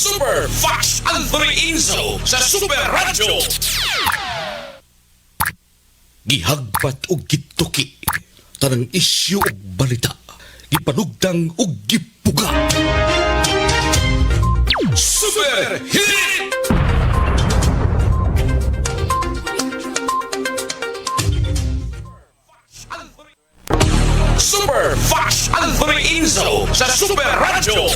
Super Fast Anthony Inzo sa Super Radio. Gihagpat og gituki, tanang isyu og balita, gipanugtang og gipuga. Super Hit! Super Fast Anthony Inzo sa Super Radio.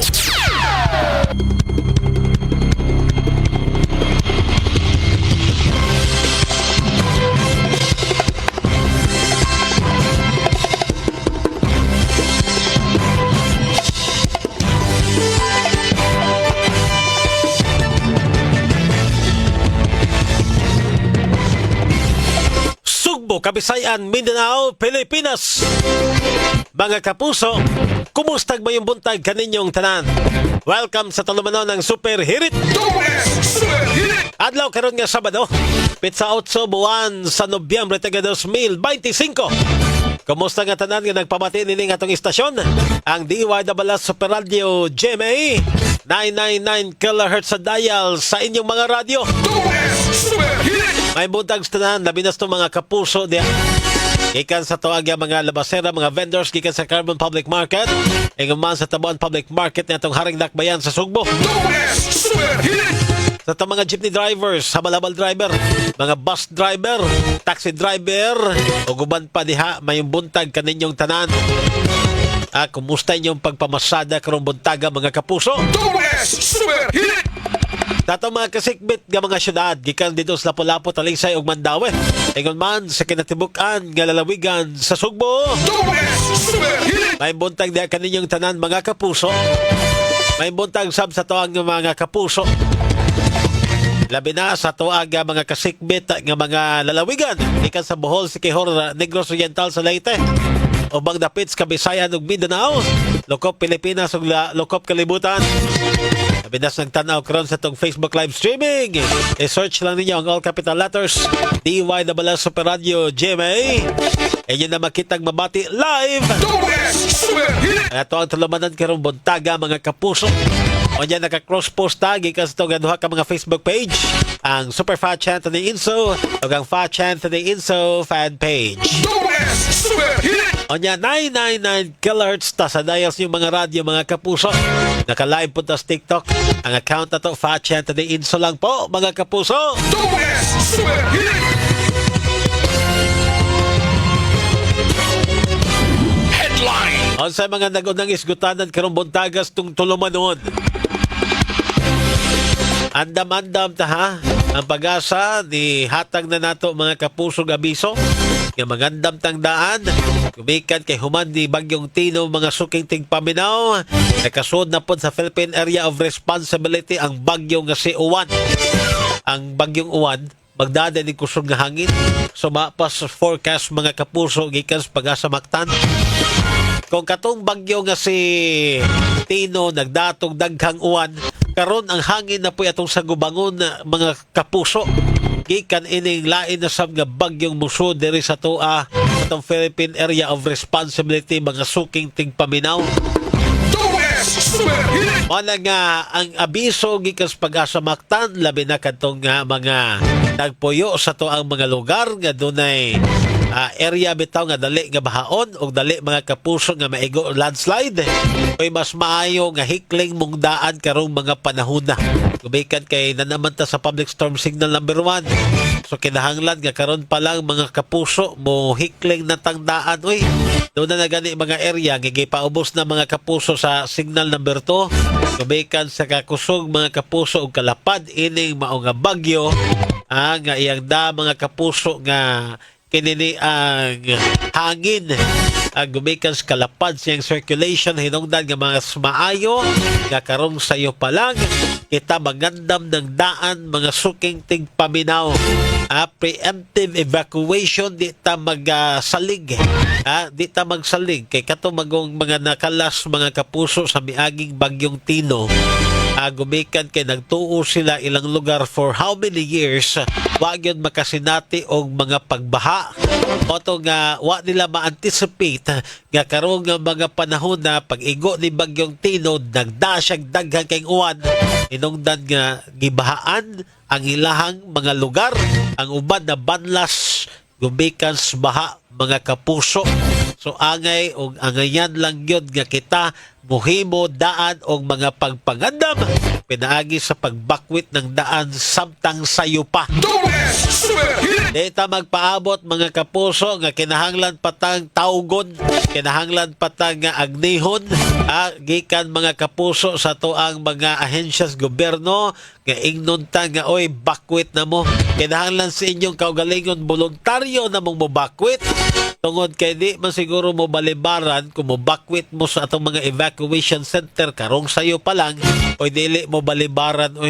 Kabisayan, Mindanao, Pilipinas. Mga kapuso, kumustag mayong buntag kaninyong tanan? Welcome sa talumanon ng Super Hirit. Adlaw karon nga Sabado, Pitsa 8 buwan sa Nobyembre taga 2025. Kumusta nga tanan nga nagpamati nining atong istasyon? Ang DYWS Super Radio GMA 999 kHz sa dial sa inyong mga radyo. May buntag sa tanan, labi na mga kapuso diya. Gikan sa tuwagya mga labasera, mga vendors, gikan sa Carbon Public Market. Inguman sa Tabuan Public Market na itong Haring Dakbayan sa Sugbo. Sa itong mga jeepney drivers, habal-habal driver, mga bus driver, taxi driver, o guban pa diha, may buntag kaninyong tanan. Kumusta inyong pagpamasada karong buntaga mga kapuso? Tato mga kasikbit nga mga syudad, gikan dito sa Lapu-Lapu, Talisay ug Mandaue. Ingon man sa kinatibukan nga lalawigan sa Sugbo. May buntag diha kaninyong tanan mga kapuso. May buntag sab sa tuang mga kapuso. Labi na sa tuag nga mga kasikbit nga mga lalawigan, gikan sa Bohol, Siquijor, Negros Oriental sa Leyte. Ubang dapit sa Kabisayan ug Mindanao, Lokop Pilipinas ug Lokop Kalibutan. Binas nagtanaw karon sa itong Facebook live streaming. I-search lang ninyo ang all capital letters DYWS Super Radio GMA. Inyo na makitang mabati live. Ito ang tulumanan karong buntaga mga kapuso. O niya naka-cross-post tag ikas ito gaduha ka mga Facebook page. Ang Super Fat Anthony Inzo o ang Fat Anthony Inzo fan page. O niya 999 kHz ta sa dials yung mga radyo mga kapuso. Naka-live po ta sa TikTok. Ang account na to Fat Anthony Inzo lang po mga kapuso. Headline. O sa mga nagunang isgutanan karong buntagas tung tulumanon. Andam-andam ta ha. Ang pag-asa ni hatag na nato mga kapusong abiso. Nga magandam tang daan. Kumikan kay human ni Bagyong Tino mga suking tingpaminaw. Nakasud na po sa Philippine Area of Responsibility ang bagyo nga si Uwan. Ang bagyong Uwan magdada ni kusog nga hangin. Sumapas forecast mga kapuso gikan sa pag-asa Mactan. Kung katong bagyo nga si Tino nagdatong daghang uwan, karon ang hangin na po atong sa gubangon mga kapuso. Gikan ining lain na sab nga bagyong musud diri sa tua atong Philippine Area of Responsibility mga suking tingpaminaw. Wala nga ang abiso gikan sa pag-asa Mactan labi na kadtong mga nagpuyo sa tuang mga lugar nga dunay area bitaw nga dali nga bahaon o dali mga kapuso nga maigo landslide o mas maayo nga hikling mong daan karong mga panahon na. Gubikan kay nanaman ta sa public storm signal number 1. So kinahanglan nga karon pa lang mga kapuso mo hikling na tangdaan. Uy, doon na gani mga area nga gipaubos na mga kapuso sa signal number 2. Gubikan sa kakusog mga kapuso og kalapad ining mao nga bagyo nga iyang da mga kapuso nga kinini ang hangin ang gumikan sa kalapad siyang circulation hinungdan nga mga maayo nga karong sayo pa lang kita magandam ng daan mga suking tingpaminaw. Preemptive evacuation di ta magsalig di ta magsalig kay kato magong mga nakalas mga kapuso sa miaging bagyong Tino gumikan kay nagtuo sila ilang lugar for how many years, wa gyud makasinati og mga pagbaha. Oto nga wa nila ma-anticipate nga karong nga mga panahon na pag-igo ni bagyong Tinod nagdasyag daghang kay uwan, inungdan nga gibahaan ang ilahang mga lugar. Ang uban na banlas gumikan sa baha, mga kapuso. So angay og angayan lang gyud nga kita muhimo daan og mga pagpangandam pinaagi sa pagbakwit ng daan samtang sayo pa. Super Hit! Dita magpaabot mga kapuso nga kinahanglan patang tawgon, kinahanglan patang nga agnihon, gikan mga kapuso sa tuang mga ahensyas gobyerno nga ingnon ta nga oy bakwit na mo. Kinahanglan sa inyong kaugalingon voluntaryo na mong mobakwit. Tungod kay di man siguro mo balibaran kung mo bakwit mo sa atong mga evacuation center karong sayo pa lang o dili mo balibaran o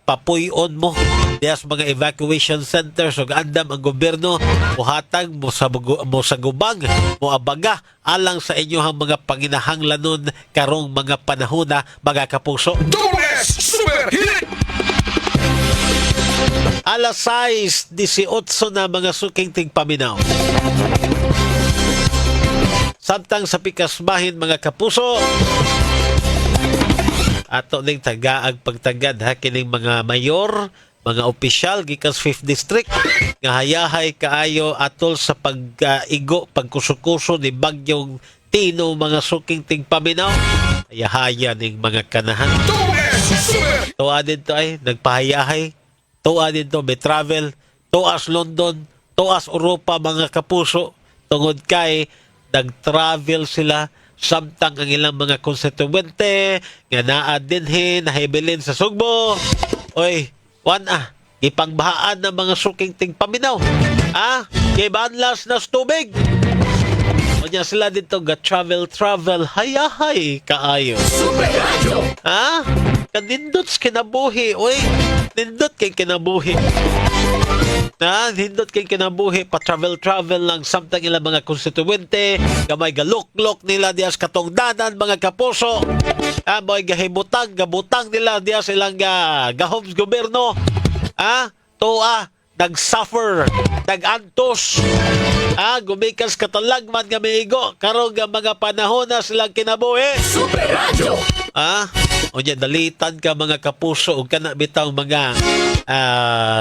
papuyon mo dias mga evacuation center. So gaandam ang gobyerno muhatag mo sa gubang mo abaga alang sa inyong mga panginahanglanon karong mga panahon na mga kapuso. Super Hit! Alas 6:18 na mga suking tigpaminaw. Samtang sa pikasbahin mga kapuso, ato ning tagaag pagtagad ha kining mga mayor, mga opisyal gikan sa 5th district nga hayahay kaayo atol sa pag-igo pagkusukuso ni bagyong Tino mga suking tigpaminaw. Hayahaya ning mga kanahan. Super! Tuwa din to ay nagpahayahay. Tuwa din to may travel. Tuas London. Tuas Europa mga kapuso. Tungod kay nag-travel sila samtang ang ilang mga konstituwente nga naa dinhin nahibilin sa Sugbo. Oy, ipangbahaan ng mga suking tingpaminaw. Kay banlas na tubig. O niya sila dito ga-travel hayahay kaayo. Super Radio! Kanindot kinabuhi. Oy, nindot kay kinabuhi. Nindot kay kinabuhi. Pa-travel lang samtang ilang mga konstituwente. Gamay galuk-lok nila dias katong danan mga kapuso. Mo'y gabutang nila dias ilang gahoms gobyerno. Nag-suffer, nag-antos. Gumikas katalagman nga miigo. Karong nga mga panahon na silang kinabuhi. Super Radio! O niya, dalitan ka mga kapuso o kana bitaw mga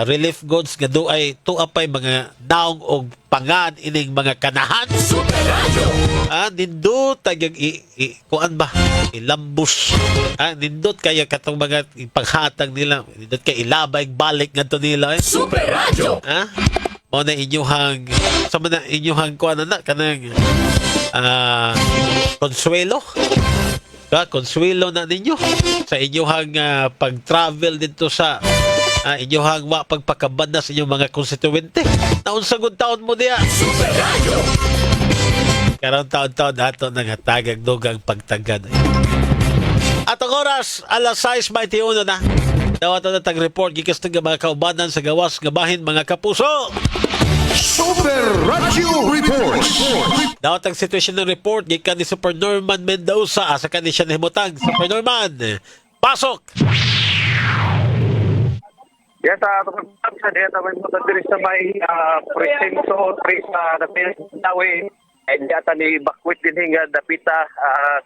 relief goods nga doay tuapay mga daong o pangan ining mga kanahan. Super Radio! Nindot tagyag kuan ba? Ilambus. Nindot kaya katong mga paghatag nila. Nindot kay ilabay balik ngadto nila. Super Radio! Mao na inyuhang sama na inyuhang kuan na kanang konsuelo. Konsuelo na ninyo sa inyuhang pag-travel dito sa inyuhang pagpakabanda sa inyong mga konstituwente. Naun-sagod taon mo diya. Super Radio! Karong taon-taon ato nangatagag dugang pagtagad. Atong oras, alas 6:21 na. Dawat na tag-report gikas ng mga kaubanan sa gawas nga bahin mga kapuso. Super Radio Reports! Dawat ang situation ng report gikan ni Super Norman Mendoza sa kanila siya nahimutang. Super Norman, pasok! Yes, sa data may mga diri sa may presinto 3 sa Dapit Dawe ay data ni bakwit din nga dapita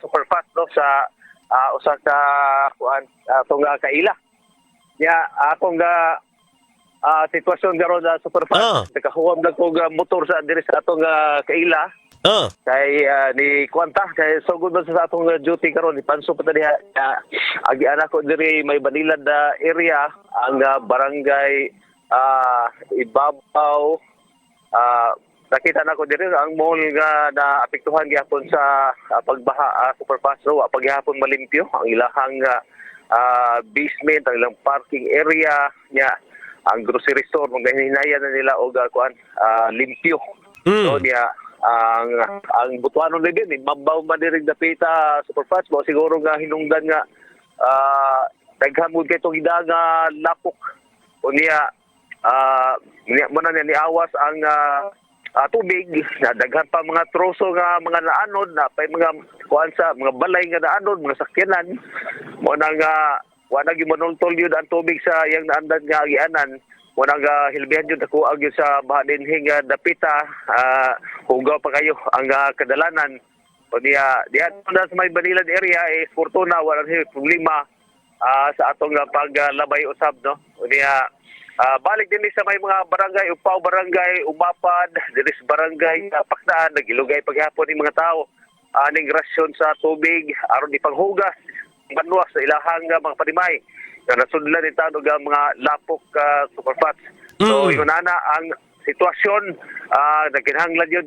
superfast no sa usa ka kuan atong kaila. Ya atong sitwasyon garon sa superfast nakahuwam lang kog motor sa diri sa atong kaila. Kay ni kwanta kay sugod man sa atong duty karon ni panso pa diha agi anak ko diri may Banilad area ang barangay Ibabaw. Nakita na ko diri ang mall nga naapektuhan gyapon sa pagbaha superfast row paghapon malimpyo ang ilahang basement ang ilang parking area nya ang grocery store mga hinaya na nila og kuan limpyo. So niya ang butuanon din mabaw man diri dapita superfast mo siguro nga hinungdan nga naghamod kay tong hidaga lapok unya mo na ni awas ang tubig na daghan pa mga troso nga mga naanod na pay mga kuan sa mga balay nga naanod mga sakyanan mo na nga wala gyud manultol yun ang tubig sa yang naandan nga agianan. Wala hilbihan yun ako ag sa baha dinhing dapita, hugaw pa kayo ang kadalanan. O diyan sa may Banilan area fortuna wala na problema sa atong paglabay usab no. O balik din sa may mga barangay, Upaw barangay, Umapad, dinis barangay Pakdaan, nagilugay paghapon ng mga tao aning rasyon sa tubig aron ipanghugas banwas sa ilahang mga panimay na nasudlan ni tanog mga lapok superfats. So yun na ang sitwasyon nagkinahanglan yun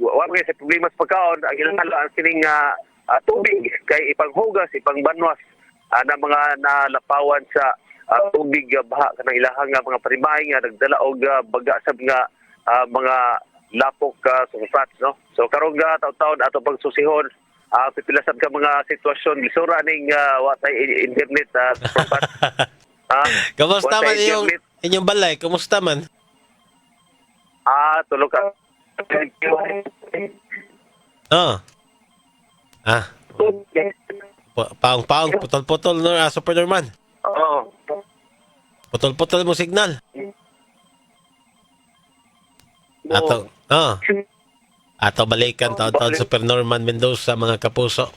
wa kay sa problema sa pagkaon ang ilang kining tubig kay ipanghugas ipangbanwas na mga nalapawan sa tubig baha kanang ilahang mga panimay nga nagdala og baga sab nga mga lapok superfats no. So karong taon-taon ato pagsusihon pipilasab ka mga sitwasyon lisura ning watay internet superfats. Kamusta man inyong balay? Kamusta man? Tulog ka. Paong, putol-putol no, Super Norman. Oo. Putol-putol mo signal. Ato balikan taon-taon Super Norman Mendoza mga kapuso.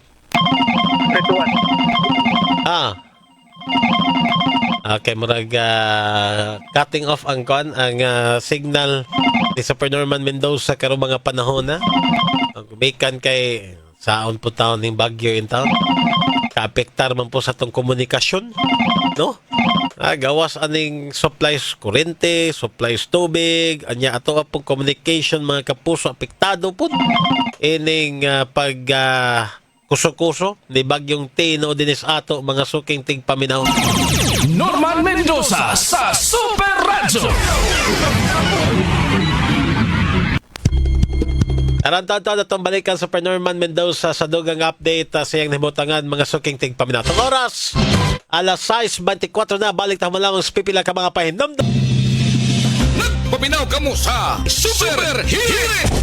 Okay, murag cutting off ang signal ni Super Norman Mendoza karong mga panahon na. Bikan kay saon po taon ning bagyo in town. Kaapektar man po sa tong komunikasyon, no? Gawas aning supplies kurente, supplies tubig, anya ato pong communication mga kapuso apektado po. Ining pag kuso-kuso ni bagyong Tino dinis ato mga suking tigpaminaw. Norman Mendoza sa Super Radio. Taran-taon na itong balikan Super Norman Mendoza sa dugang update sa iyang nahimutangan mga suking tigpaminaw. Itong oras, alas 6:24 na, balik tayo lang ang pipila ka mga pahinamdam. Nagpaminaw ka mo sa Super Hit!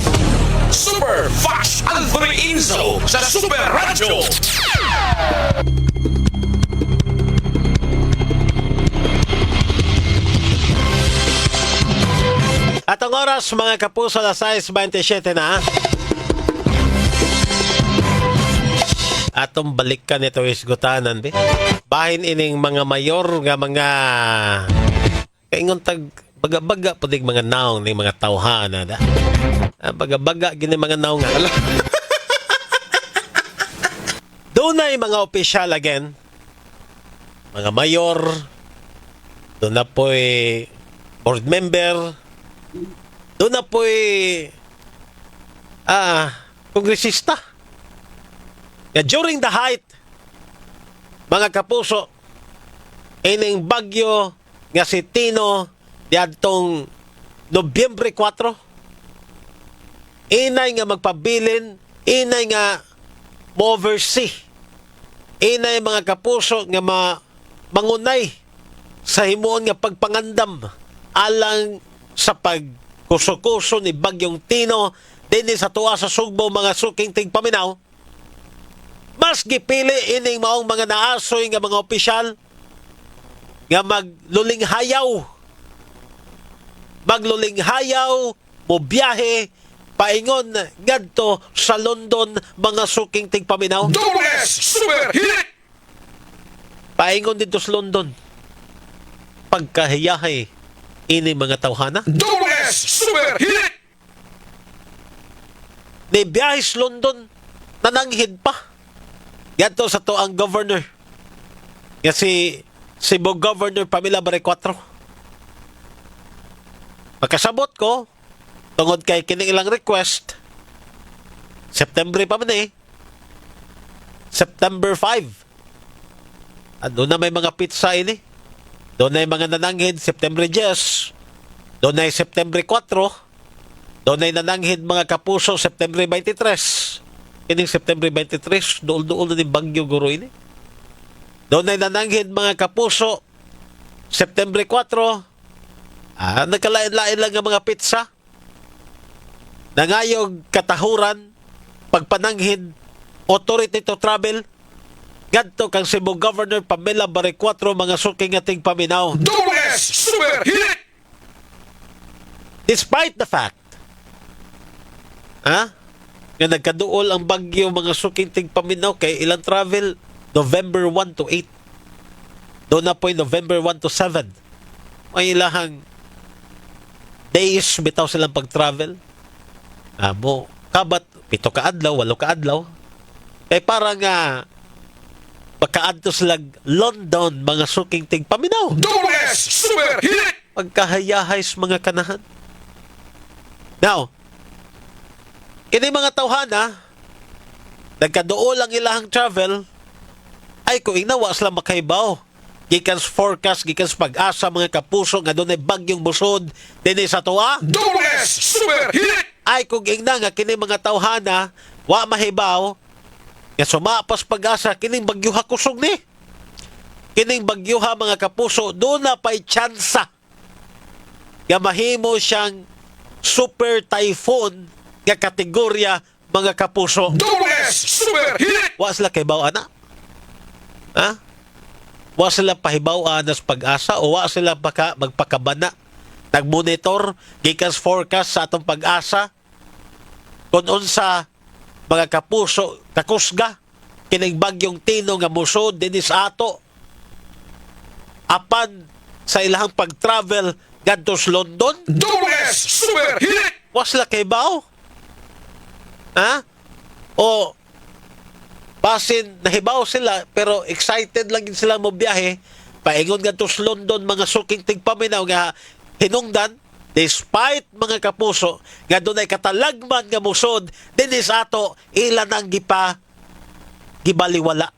Super Fast Anthony Inzo sa Super Radio. At ang oras, mga kapuso, alas 6:27 na. Atong balikan ito isgutanan, be. Bahin ining mga mayor nga mga kaingon tag baga-baga pudig mga naong ni mga tawhana da. Baga-baga gini mga naong nga. Doon na yung mga opisyal again. Mga mayor. Doon na po board member. Doon na po kongresista. During the height, mga kapuso, ining bagyo nga si Tino diadtong Nobyembre 4, inay nga magpabilin, inay nga mo-oversee, inay mga kapuso nga mangunay sa himuon nga pagpangandam alang sa pagkuso-kuso ni bagyong Tino dinhi sa tuwa sa Sugbo mga suking tigpaminaw. Mas gipili ining maong mga naasoy nga mga opisyal nga maglulinghayaw mo biyahe paingon ngadto sa London mga suking tigpaminaw. Double S Super Hit! Paingon dito sa London pagkahiyahay ini mga tawhana. Double S Super Hit! Ni biyahe sa London nananghid pa. Ganto sa to ang governor. Nga si Cebu Governor Pamela Bare 4. Makasabot ko tungod kay kining ilang request. September pa man September 5. Doon na may mga pizza ini. Doon na mga nananghid September 10. Doon na September 4. Doon na nananghid mga kapuso September 23. Kining September 23, dool-dool na ni Bagyo Guro ini. Doon ay nananghid mga kapuso, September 4, nagkalain-lain lang ang mga pizza. Nangayog katahuran, pagpananghid, authority to travel, Gadto kang Cebu Governor Pamela Barrecuatro mga suking ating paminaw. Double S Super Hit! Despite the fact nga nagkaduol ang bagyo mga suking ting paminaw kay ilang travel November 1 to 8. Doon na po yung November 1 to 7. May ilahang days bitaw silang pag-travel. Mo kabat 7 ka adlaw, 8 ka adlaw. Kay parang pagkaadto sila London mga suking ting paminaw. Double S Super Hit! Pagkahayahays mga kanahan. Now, ini mga tawhana, nagkaduol ang ilahang travel, ay kung inawa sila makaibaw. Gikan sa forecast, gikan sa pag-asa mga kapuso, nga doon ay bagyong busod, din sa tuwa. Double S Super Hit! Ay kung ingna nga kini mga tawhana, wa mahibaw, nga sumapas pag-asa, kining bagyuha kusog ni. Kining bagyuha mga kapuso, doon na pa'y tsansa. Nga mahimo siyang super typhoon nga kategorya mga kapuso. Double S Super Hit! Wa sila kay ana. Ha? Wa sila pahibaw sa pag-asa o wa sila magpakabana. Nagmonitor gikan sa forecast sa atong pag-asa kung unsa mga kapuso kakusga kining bagyong Tino nga musod dinhi sa ato apan sa ilahang pag-travel ngadto sa London. Double S Super Hit! Wa sila kay bao. Ha? O basin nahibaw sila pero excited lang gid sila mo biyahe paingon ngadto sa London mga suking tigpaminaw nga hinungdan despite mga kapuso nga dunay katalagman nga musod dinhi sa ato ilan ang gibaliwala.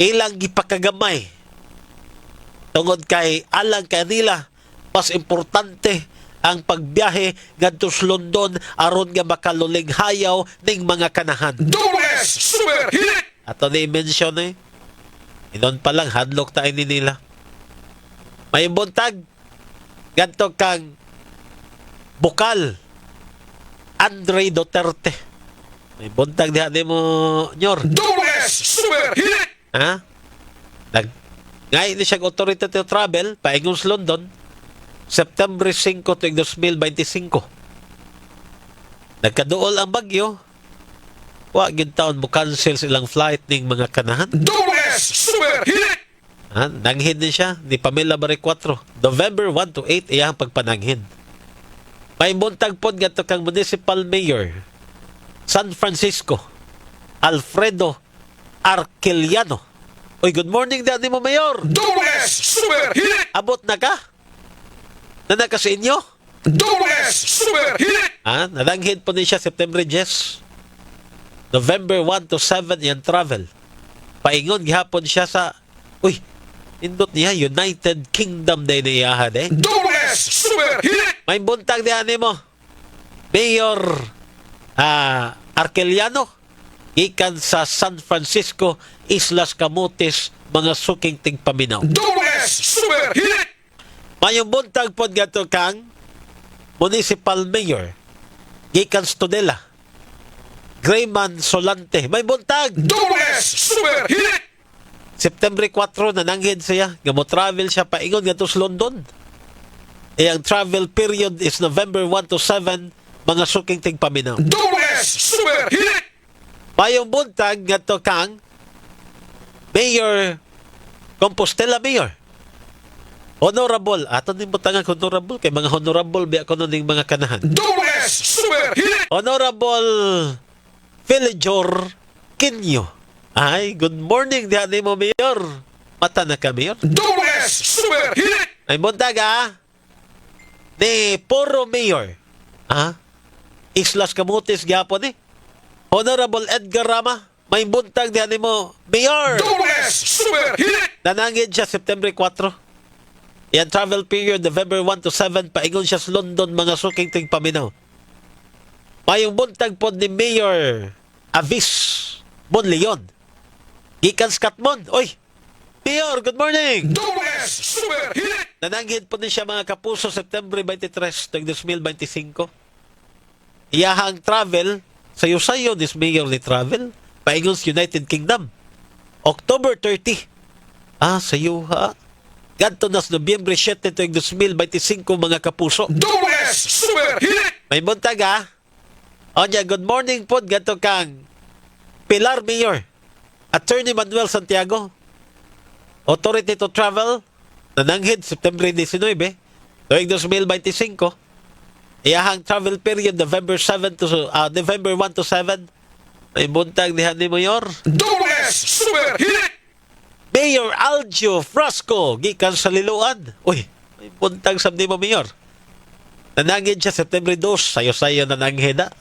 Ilang gipakagamay tungod kay alang kanila mas importante ang pagbiyahe ngadto sa London aron nga makaluling hayaw ning mga kanahan. Double S Super Hit! Ato ni mention inon pa lang hadlok tayo ni nila. May buntag ngadto kang Bukal Andre Duterte. May buntag diha mo nyor. Double S Super Hit! Ha? Ngay ni siya authority to travel paingon sa London September 5 tuig 2025. Nagkaduol ang bagyo. Wa gyud taon mo cancel silang flight ning mga kanahan. Double S Super Hit! Ha? Nanghin din siya ni Pamela Barrecuatro. November 1 to 8 iyang pagpananghin. May buntag pod ngadto kang Municipal Mayor San Francisco Alfredo Arqueliano. Oy, good morning dad ni mo, Mayor. Double S Super Hit! Abot na ka? Nana ka sa inyo? Double S Super Hit! Nalanghid po niya September 10. November 1 to 7 yan travel. Paingon gihapon siya sa indot niya United Kingdom day niya Double S Super Hit! May buntag diyan mo. Mayor Arqueliano ikan sa San Francisco Islas Camotes mga suking tigpaminaw. Double S Super Hit! Mayong buntag pod gato kang Municipal Mayor gikan Studela Grayman Solante. May buntag Double S Super Hit! September 4 nananghid siya nga mo travel siya paingon ngadto sa London. Ang travel period is November 1 to 7 mga suking tigpaminaw. Double S Super Hit! Mayong buntag ngadto kang Mayor Compostela Mayor Honorable ato din butangan honorable kay mga honorable biya kuno ning mga kanahan. Double S Super Hit! Honorable Philejor Quinio. Ay, good morning diha ni mo, Mayor. Mata na ka, Mayor. Double S Super Hit! Ay buntag ni Poro Mayor. Islas Camotes gyapon Honorable Edgar Rama. May buntag diha ni mo, Mayor. Double S Super Hit! Nanangid siya September 4. Yan travel period November 1 to 7 paingon siya sa London mga suking tigpaminaw. Mayong buntag pod ni Mayor Avis Monleon. Gikan sa Katmon. Oy, Mayor, good morning. Double S Super Hit! Nananghid po din siya mga kapuso September 23, 2025. Iyahang travel, sayo-sayo this Mayor ni travel, paingon sa United Kingdom. October 30. Sayo ha. Ganto nas Nobyembre 7 tuig 2025 mga kapuso. Double S Super Hit! May buntag ha. Onya, good morning po. Ganto kang Pilar Mayor. Attorney Manuel Santiago. Authority to Travel. Nananghid September 19. Tuig 2025. Iyahang travel period November 1 to 7. May buntag diha ni Mayor. Double S Super Hit! Mayor Algio Frasco, gikan sa Liloan. Uy, may buntag sa mo, Mayor. Nanangin siya September 2, sayo-sayo nanangin na.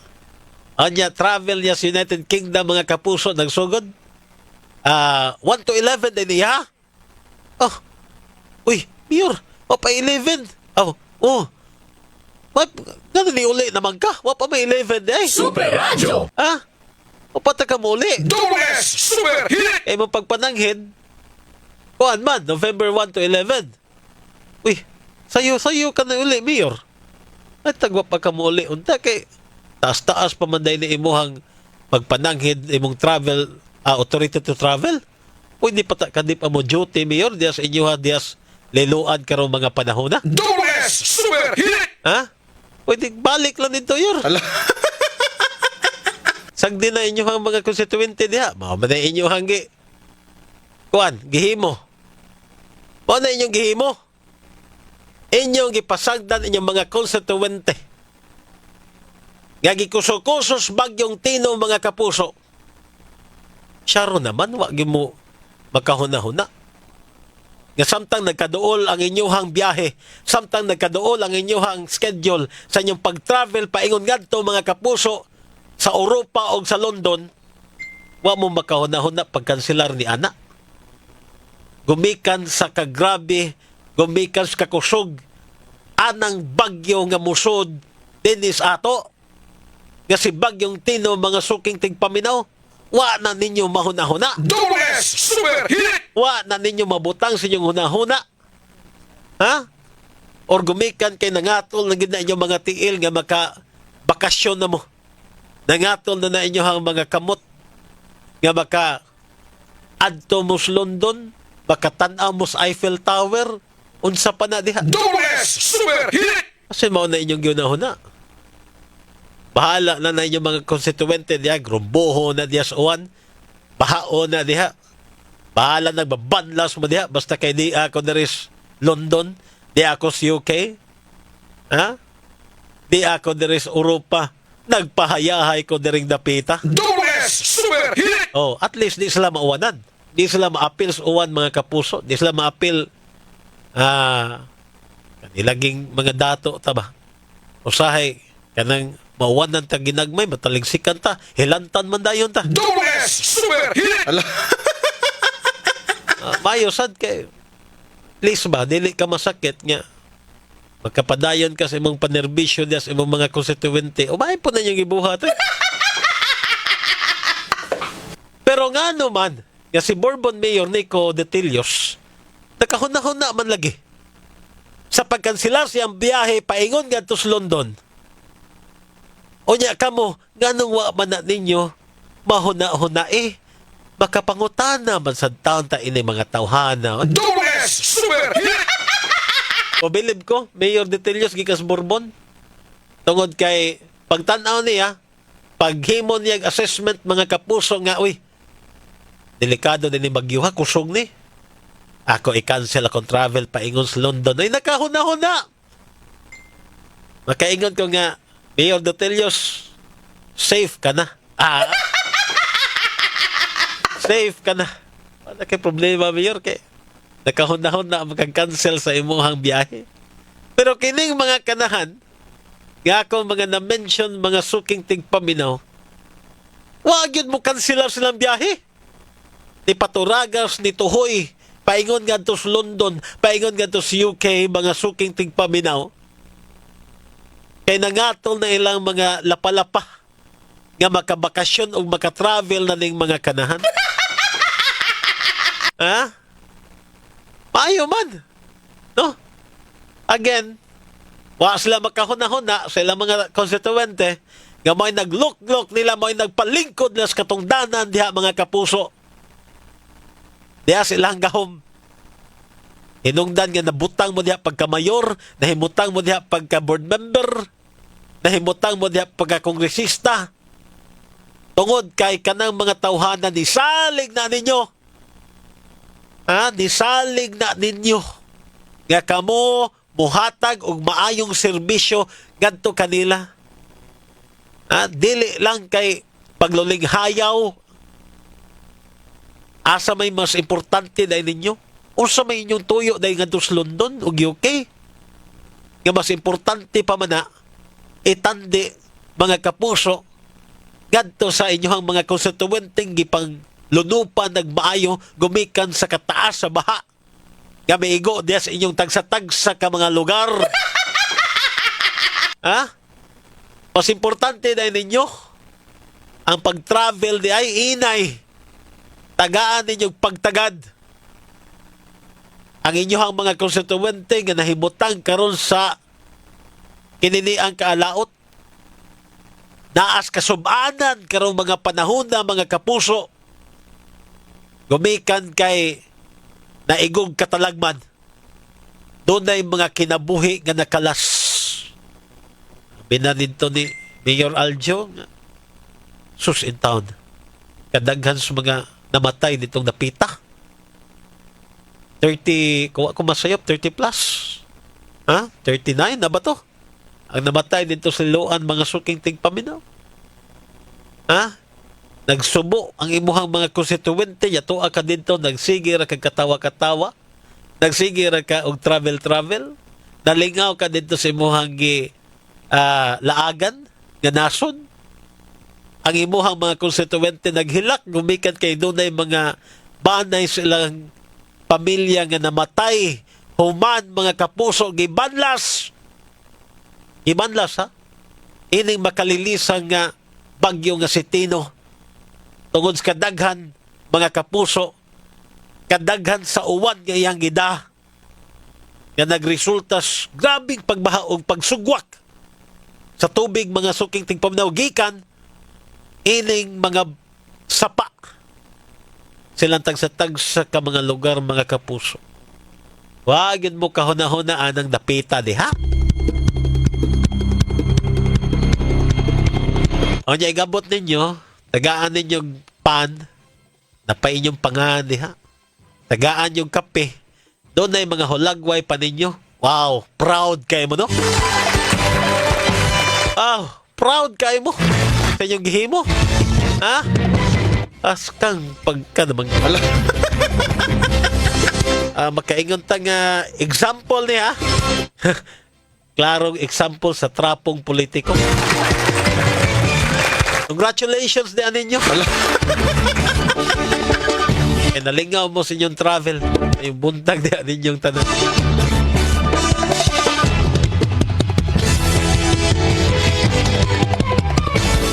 Anya, travel niya sa United Kingdom, mga kapuso, nagsugod. 1 to 11 din niya. Uy, Mayor, pa 11. Gano'n ni uli naman ka? Pa may 11 eh. Super Radio! Pata ka mo uli. Double S Super Hit! Kaya mo pagpananghin, kuan man, November 1 to 11. Uy, sayo ka na uli, Mayor. At tagwa pa ka mo uli. Unta kay, taas-taas pa man dahil ni imuhang pagpananghin, imong travel, authority to travel. Uy, di pa mo duty, Mayor, diyas inyuha, diyas liluan karong mga panahon na. Double S Super Hit! Pwede balik lang nito, Yor. Sagdi na inyuhang mga konstituente diha. Mga na inyuhang gihimo. Mo na inyong gihimo. Inyong gipasagdan inyong mga konstituente. Nga gikuso-kusos bagyong tino mga kapuso. Syaro naman, wag mo makahuna-huna. Nga samtang nagkaduol ang inyuhang biyahe, samtang nagkaduol ang inyuhang schedule sa inyong pag-travel paingon ngadto mga kapuso sa Europa o sa London, wa mo makahuna-huna pagkanselar ni ana. Gumikan sa kagrabe, gumikan sa kakusog, anang bagyo nga musod, dinis ato, nga si bagyong tino mga suking tigpaminaw, wa na ninyo mahuna-huna. Double S Super Hit! Wa na ninyo mabutang sa inyong huna-huna. Or gumikan kay nangatol na gina inyong mga tiil nga maka-bakasyon na mo. Nangatol na inyong mga kamot nga maka adto mo sa London, makatanaw mo sa Eiffel Tower, unsa pa na diha. Double S Super Hit! Kasi mao na inyong ginahuna. Bahala na inyong mga konstituente diha, grumboho na diha sa uwan, bahao na diha. Bahala nagbabanlas mo diha, basta kay di ako daris London, di ako sa UK, di ako daris Europa, nagpahayahay ko diring dapita. Double S Super Hit! At least di sila mauwanan. Di sila ma-appeal sa uwan mga kapuso. Di sila ma-appeal kanilaging mga dato taba. Usahay kanang mauwanan ta ginagmay, mataligsikan ta, hilantan man dayon ta. Double S Super Hit! Mayo sad kay please ba, dili ka masakit nga magkapadayon ka sa imong panerbisyo diya sa imong mga konstituente. Umay po na niyong ibuhat. Pero nga naman, nga si Bourbon Mayor Nico Detillos, nakahuna-huna man lagi. Sa pagkansilar siyang biyahe paingon nga sa London. O niya kamo, ganong wa man na ninyo, mahuna-huna makapangutana man sa taon ta ini mga tawhana. Double S Super Hit! O bilib ko, Mayor Detillos gikas Bourbon. Tungod kay pagtanaw niya, paghimo niya assessment mga kapuso nga, uy, delikado din ni Bagyuha, kusog ni. Ako i-cancel akong travel paingon sa London. Ay, nakahuna-huna. Makaingon ko nga, Mayor Detillos, safe ka na. Safe ka na. Wala kay problema, Mayor, kay nakahuna-huna magka-cancel sa imuhang biyahe. Pero kining mga kanahan, nga ako mga na-mention, mga suking tigpaminaw, wag yun mo kanselar silang biyahe. Ni Paturagas, ni Tuhoy, paingon nga to sa London, paingon nga to sa UK, mga suking tigpaminaw. Kay nangatol na ilang mga lapalapa nga makabakasyon o makatravel na ning mga kanahan. Maayo man. No? Again, wa sila makahuna-huna sa ilang mga konstituente nga may nagluk-luk nila, may nagpalingkod nila sa katungdanan diha mga kapuso. Diya silang gahom. Hinungdan nga nabutang mo diha pagka mayor, nahimutang mo diha pagka board member, nahimutang mo diha pagka kongresista. Tungod kay kanang mga tawhanan nisalig na ninyo. Nisalig na ninyo. Nga kamo muhatag og maayong serbisyo ngadto kanila. Dili lang kay paglulinghayaw. Asa may mas importante dahil ninyo? Unsa may inyong tuyo dahil nga sa London o UK? Nga mas importante pa man na itandi mga kapuso gadto sa inyong mga konstituenteng gipang lunupan nagmaayo gumikan sa kataas sa baha. Nga maigo diya sa inyong tagsa-tagsa ka mga lugar. Mas importante dahil ninyo ang pag-travel di ay inay. Tagaan ninyong pagtagad. Ang inyong mga konstituente nga nahimutang karon sa kininiang kaalaot. Naas kasubanan karong mga panahon na mga kapuso. Gumikan kay naigong katalagman. Doon na yung mga kinabuhi nga nakalas. Binanito ni Mayor Aljo, sus in town. Kadaghan sa mga namatay nitong napita. 30, kung masayop, 30 plus. 39 na ba to? Ang namatay dito sa Luan, mga suking tingpaminaw. Nagsubo ang imuhang mga konstituente, yato ka dito, nagsige ra kag katawa-katawa, nagsige ra ka og travel-travel, nalingaw ka dito sa imuhang laagan, nga nasod. Ang imuhang mga konstituente naghilak, gumikan kay dunay mga banay silang pamilya nga namatay, human mga kapuso, gibanlas, ining makalilisang nga bagyo nga si Tino. Tungod sa kadaghan, mga kapuso, kadaghan sa uwan nga iyang gida, nga nagresulta sa grabing pagbaha o pagsugwak sa tubig mga suking tingpaminaw gikan, ining mga sapa silang tagsa-tagsa ka mga lugar mga kapuso. Wagin mo kahuna-hunaan ang napita diha. O niya igabot ninyo, tagaan ninyong pan, napay inyong pangan diha. Tagaan yung kape. Doon na yung mga hulagway pa ninyo. Wow, proud kayo mo, no? Wow, proud kayo mo sa inyong gihimo. Askang pagka naman pala. Makaingon ta nga example niya. Klarong example sa trapong politiko. Congratulations din ninyo. Nalingaw mo sa inyong travel. Yung buntag din ninyong tanong.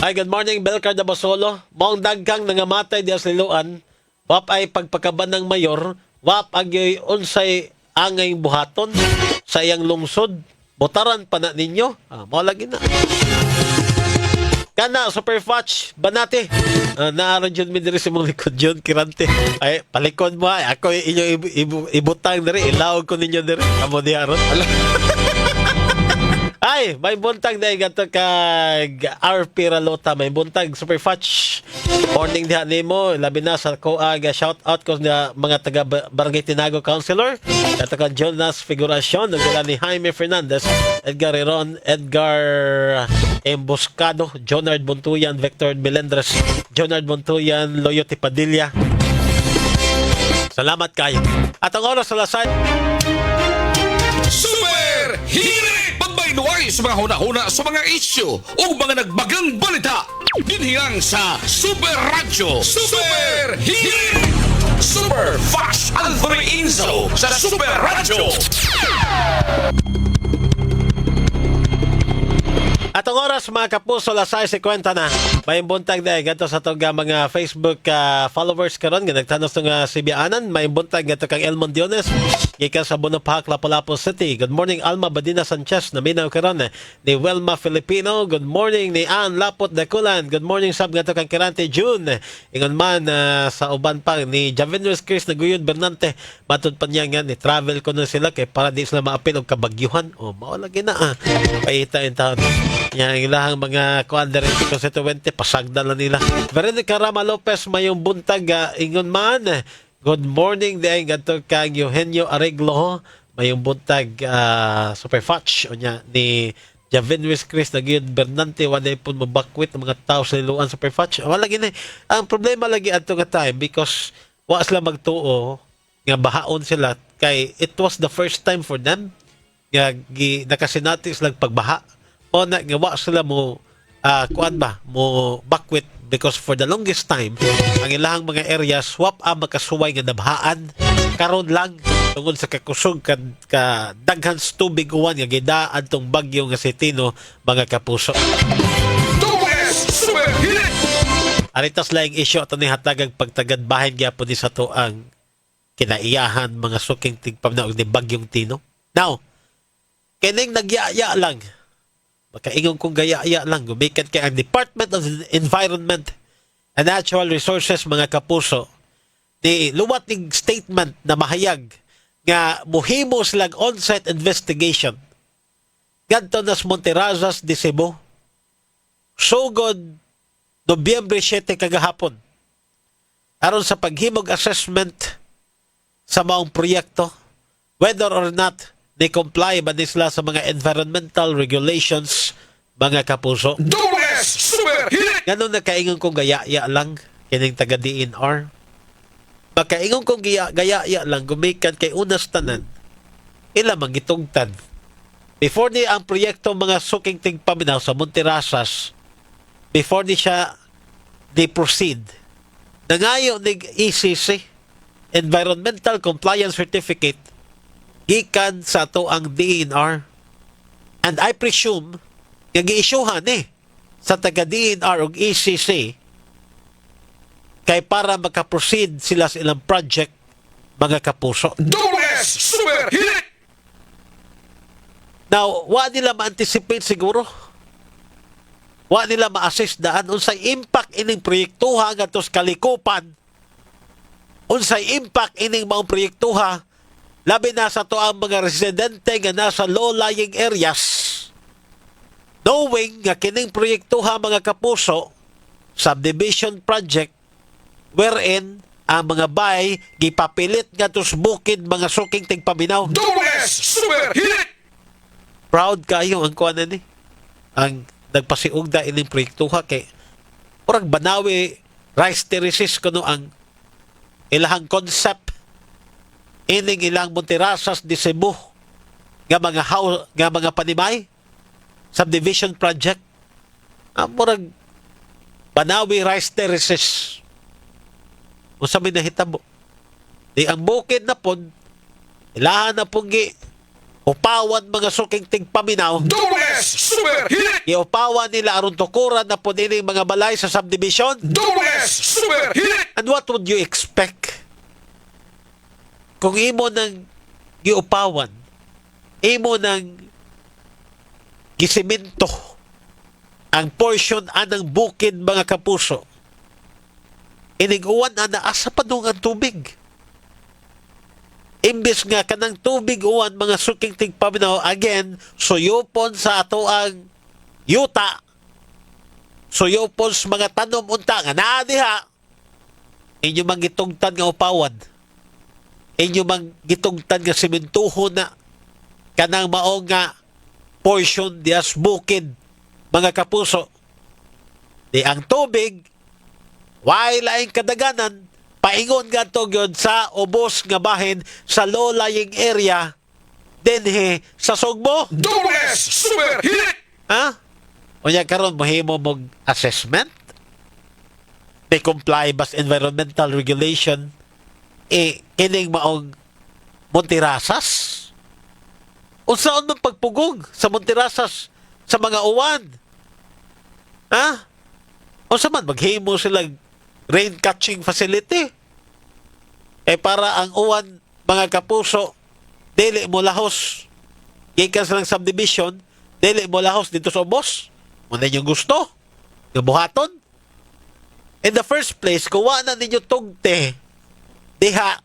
Hi, good morning, Belcar de Basolo. Maong dagkang nangamatay diya sa Liloan, wap ay pagpakaban ng mayor, wap agyoy unsay angay buhaton sa iyang lungsod. Botaran pa na ninyo. Malagi na. Kana, Super Fudge, banati. Naaran dyan mi diri si mong likod dyan, kirante. Ay, palikod mo ay. Ako inyo ibutang diri, ilawag ko ninyo diri. Amo di aron. Ay, may buntag na gato kag RP Ralota. May buntag, Super Fudge. Morning diha nimo, labi na sa koag shout out ko na mga taga Barangay Tinago Councilor. Gato kag Jonas Figuracion, nagdala ni Jaime Fernandez, Edgar Heron, Edgar Emboscado, Jonard Buntuyan, Victor Melendres, Jonard Buntuyan, Loyote Padilla. Salamat kayo. At ang oras sa lasay. Super Hirit! Pagbaynuay sa mga huna-huna sa mga isyu o mga nagbagang balita. Dinhiyang sa Super Radyo. Super Hirit! Super Fast Anthony Inzo sa Super Radyo. At ang oras mga kapuso, lasay 50 na. May buntag na gato sa itong mga Facebook followers karon nga nagtanong sa nga si Bianan. May buntag gato kang Elmon Diones gikan sa Bunopak, Lapu-Lapu City. Good morning Alma Badina Sanchez naminaw karon ni Welma Filipino. Good morning ni Ann Lapot Dakulan. Good morning sab gato kang Kirante June. Ingon man sa uban pa ni Javinus Chris Naguyod Bernante. Matud pa niya nga ni travel ko na sila kay para di sila maapil og kabagyuhan. O mao lagi na paita in town. Yang ilahang mga kuandere constituente pasagda na nila. Veronica Rama Lopez mayong buntag ingon man. Good morning dahil gato kang Eugenio Arreglo mayong buntag super fudge o niya ni Javin Luis Chris Nagiyod Bernante wala po mabakwit ng mga tao sa liluan super fudge. Wala gini. Ang problema lagi ato nga time because wa sila magtuo nga bahaon sila kay it was the first time for them nga nakasinati silang pagbaha. O na gawa sila mo kuan ba mo bakwit because for the longest time ang ilahang mga areas swap makasuway nga nabahaan karon lang tungod sa kakusog ka daghan sa tubig uwan nga gidaan tong bagyo nga si Tino mga kapuso. Super Hit! Aritas laing isyu ato ni hatagag pagtagad bahin gyapon ni sa to ang kinaiyahan mga suking tigpamnaog ni bagyong Tino. Now, kining nagyaya lang makaingon kong gaya-ya lang gumikan kay ang Department of Environment and Natural Resources mga kapuso ni luwat ning statement na mahayag nga muhimo silang on-site investigation gadto nas Monterazas de Cebu sugod Nobyembre 7 kagahapon aron sa paghimog assessment sa maong proyekto whether or not they comply ba sila sa mga environmental regulations mga kapuso. Super Hit! Ganun na kaingon kong gaya-ya lang kining taga DNR. Makaingon kong gaya-ya lang gumikan kay unas tanan ila magitungtan. Before ni ang proyekto mga suking tigpaminaw sa Monterasas before ni siya di proceed nangayo ni ECC Environmental Compliance Certificate gikan sa to ang DNR and I presume nga gi-issuehan sa taga DNR ug ECC kay para makaproceed sila sa ilang project mga kapuso. Super Hit! Now, wa nila ma-anticipate siguro. Wa nila ma-assess daan unsay impact ining proyektuha ngadto sa kalikupan. Unsay impact ining maong proyektuha labi na sa to ang mga residente nga nasa low-lying areas. Knowing nga kining proyektuha mga kapuso, subdivision project wherein ang mga bay gipapilit nga tus bukid mga suking tigpaminaw. Super Hit! Proud kayo ang kuan ni. Ang nagpasiugda ining proyektuha kay urang Banawi rice terraces kuno ang ilahang concept ining ilang Monterasas de Cebu nga mga house nga mga panimay subdivision project murag Banawi rice terraces usabi na hitabo di ang bukid na pod ilahan na pong upawan mga suking tigpaminaw Super Hit! iupawan nila aron tukuran na pod ining mga balay sa subdivision Super Hit! and what would you expect kung imo nang giupawan, imo nang gisiminto ang portion anang bukid mga kapuso, iniguan na asa pa nung ang tubig. Imbis nga kanang tubig uwan mga suking tigpaminaw, again, suyupon sa ato ang yuta, suyupon sa mga tanom unta nga naa diha, inyo mangitungtan nga upawan. Inyo mang gitungtan nga simentuho na kanang maong nga portion dias bukid mga kapuso. Di ang tubig way laing kadaganan paingon nga to gyud sa ubos nga bahin sa low-lying area dinhi sa Sugbo. Super Hit! Ha? Unya karon mohimo mog assessment. They comply bas environmental regulation kining maong Monterasas. Unsaon man pagpugog sa Monterasas sa mga uwan? Ha? O sa man, maghimo sila rain catching facility. Para ang uwan, mga kapuso, dili mo lahos. Gikan silang subdivision, dili mo lahos dito sa ubos. Muna yung gusto. Yung buhaton. In the first place, kuha na ninyo tugte, diha,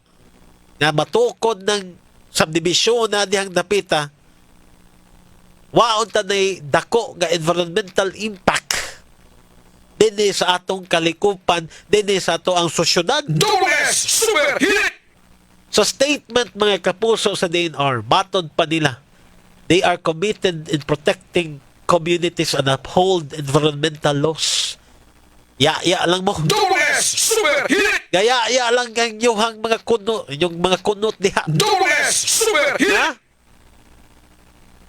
na matukod ng subdivision na dihang dapita, waon ta na'y dako nga environmental impact dinhi sa atong kalikupan, dinhi sa ato ang sosyudad. Double S Super Hit! Sa statement mga kapuso sa DNR, batod pa nila, they are committed in protecting communities and uphold environmental laws. Ya lang mo. Double S Super Hit! Gaya lang ang inyong mga kuno, inyong mga kunot diha. Double S Super Hit! Ha?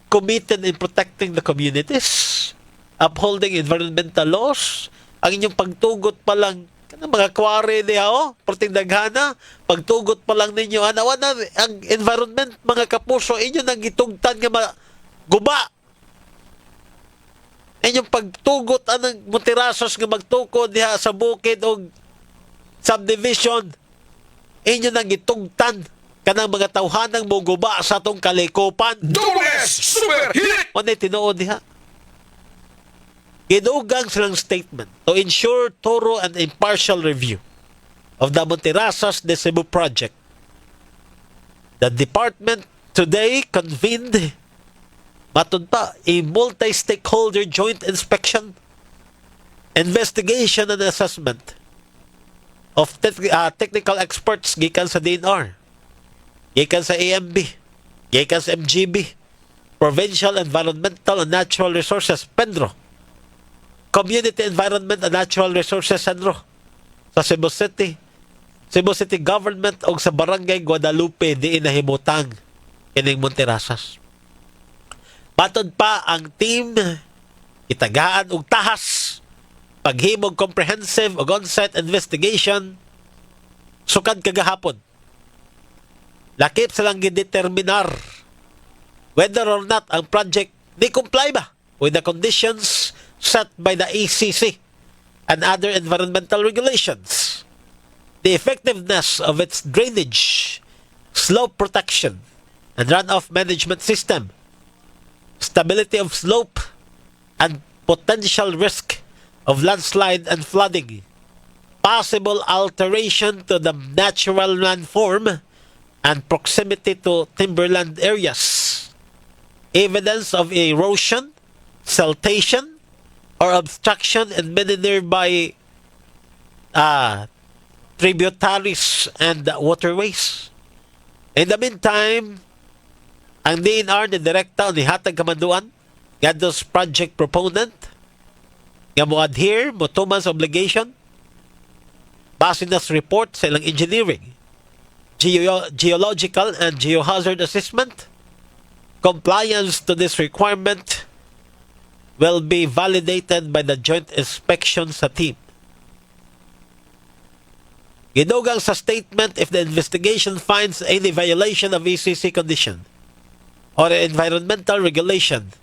Committed in protecting the communities, upholding environmental laws. Ang inyong pagtugot pa lang, kanang mga kware diha, perting daghana, pagtugot pa lang ninyo, anawan na, ang environment, mga kapuso, inyo nang gitugtan nga guba. Inyong pagtugot anang Monterasos nga magtukod diha sa bukid o subdivision, inyo nang gitugtan kanang mga tawhanang mo guba sa atong kalikupan. Double S Super Hit! O na tinuod diha. Gidugang silang statement to ensure thorough and impartial review of the Monterasas de Cebu project. The department today convened matod pa a multi-stakeholder joint inspection, investigation and assessment of technical experts gikan sa DNR, gikan sa AMB, gikan sa MGB, Provincial Environmental and Natural Resources, PENRO, Community Environment and Natural Resources, CENRO, sa Cebu City Government o sa Barangay Guadalupe diin nahimutang kining Monterasas. Batod pa ang team itagaan og tahas paghimog comprehensive o on-site investigation sukad kagahapon. Lakip silang gideterminar whether or not ang project di comply ba with the conditions set by the ACC and other environmental regulations, the effectiveness of its drainage, slope protection, and runoff management system, stability of slope, and potential risk of landslide and flooding, possible alteration to the natural landform, and proximity to timberland areas, evidence of erosion, siltation, or obstruction in many nearby tributaries and waterways. In the meantime, ang DNR ni direkta ni hatag kamanduan ngadtos project proponent nga mo adhere mo tuman sa obligation base na sa report sa ilang engineering, geological and geohazard assessment. Compliance to this requirement will be validated by the joint inspection sa team. Gidugang sa statement, if the investigation finds any violation of ECC condition or environmental regulation,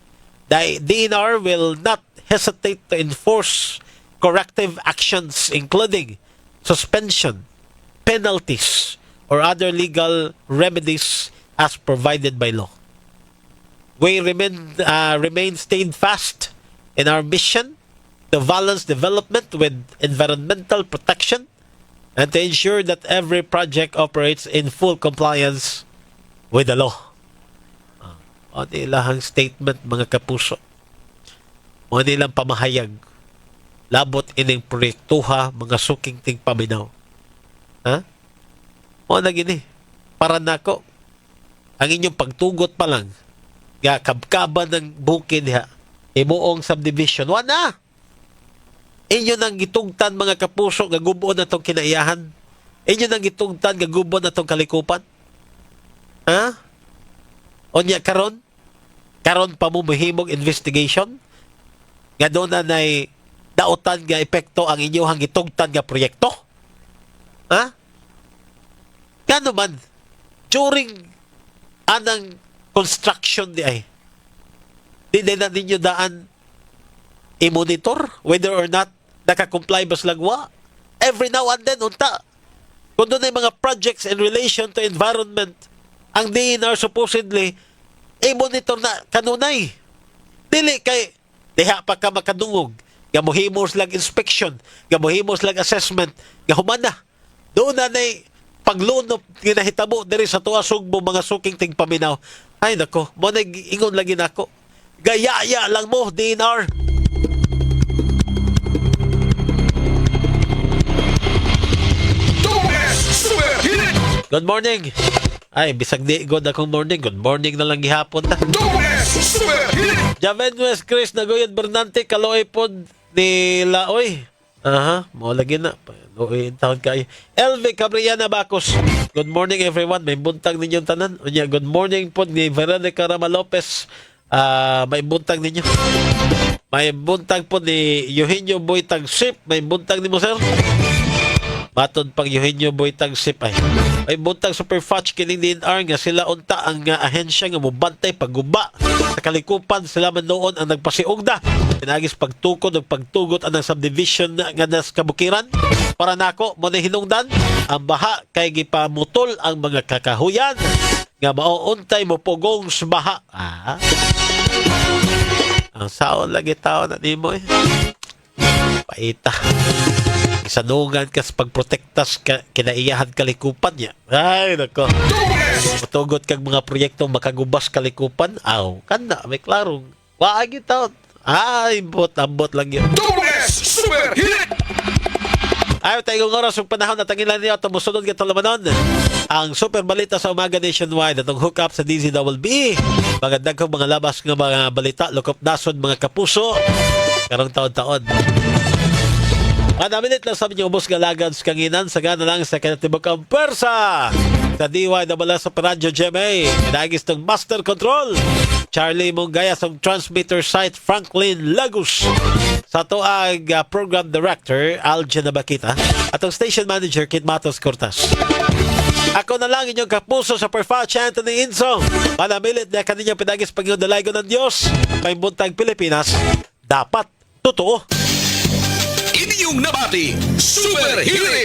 the DNR will not hesitate to enforce corrective actions including suspension, penalties, or other legal remedies as provided by law. We remain steadfast in our mission to balance development with environmental protection and to ensure that every project operates in full compliance with the law. O nilang statement, mga kapuso. O nilang pamahayag. Labot ining proyektuha, mga suking ting paminaw. Ha? O na gini. Para nako. Ang inyong pagtugot pa lang nga kabkaban ng bukid ha, imuong subdivision, wala. Inyo nang gitugtan, mga kapuso, nga gubon na itong kinaiyahan. Inyo nang gitugtan, nga gubon na itong kalikupan. Ha? Onya karon pa mo mahimog investigation nga doon na nay dautan nga epekto ang inyong gitugtan nga proyekto. Ha? Kano man during anang construction di ay di na ninyo daan i-monitor whether or not nakakomply ba sila wa? Every now and then, unta. Kung doon ay mga projects in relation to environment, ang DNR supposedly, monitor na kanunay. Dili kay, diha pa ka makadungog, gamuhimos lang inspection, gamuhimos lang assessment, gahumana. Doon na paglunop nga nahitabo diri sa tuwa Sugbo mga suking tingpaminaw. Ay nako, mo ingon lagi nako. Gayaya lang mo, DNR. Super Hit! Good morning. Ay, bisag di good akong morning. Good morning na lang gihapon ta. Super Hit! Javen West Chris Nagoyad Bernante kaloy pod ni Laoy. Aha, mo lagi na. Uy, taon kayo. LV Cabriana Bacos. Good morning everyone. May buntag ninyong tanan. Unya, good morning po ni Veronica Rama Lopez. May buntag ninyo. May buntag po ni Eugenio Boytag Sip. May buntag ni mo, sir. Matod pang Eugenio Boytag Sip ay. May buntag Super Fudge kining DNR nga sila unta ang ahensya nga mobantay pagguba. Sa kalikupan sila man noon ang nagpasiugda. Pinagis pagtukod ug pagtugot ang subdivision nga nas kabukiran. Para nako mo ni hinungdan ang baha kay gipamutol ang mga kakahuyan nga mauuntay mo pugong sa baha. Ang saon lagi tao na nimo eh. Paita. Isanungan ka sa pagprotektas kinaiyahan kalikupan niya. Ay, nako. Matugot kag mga proyekto makagubas kalikupan. Aw, kana, may klarong. Waagi taon. Ay, ambot lang yun. Super Hit! Ayaw tayong oras ng panahon na tangilan niyo at musunod ka talamanon. Ang super balita sa umaga nationwide atong hook up sa DZWB. Mga daghang mga labas ng mga balita, lukop nasod, mga kapuso. Karong taon-taon. Kada minute lang sa inyong ubos galagan sa kanginan, sagana lang sa kanatibok ang persa sa DYWS sa Radyo GMA. Pinagis ng Master Control Charlie Mongaya sa transmitter site Franklin Lagos. Sa ito ang program director Aljan Nabakita at ang station manager Kit Matos Cortas. Ako na lang inyong kapuso sa Perfach Anthony Inso. Manamilit na kaninyang pinagis Panginoon Dalago ng Diyos. May buntang Pilipinas, dapat totoo. Inyong nabati, Super Hit!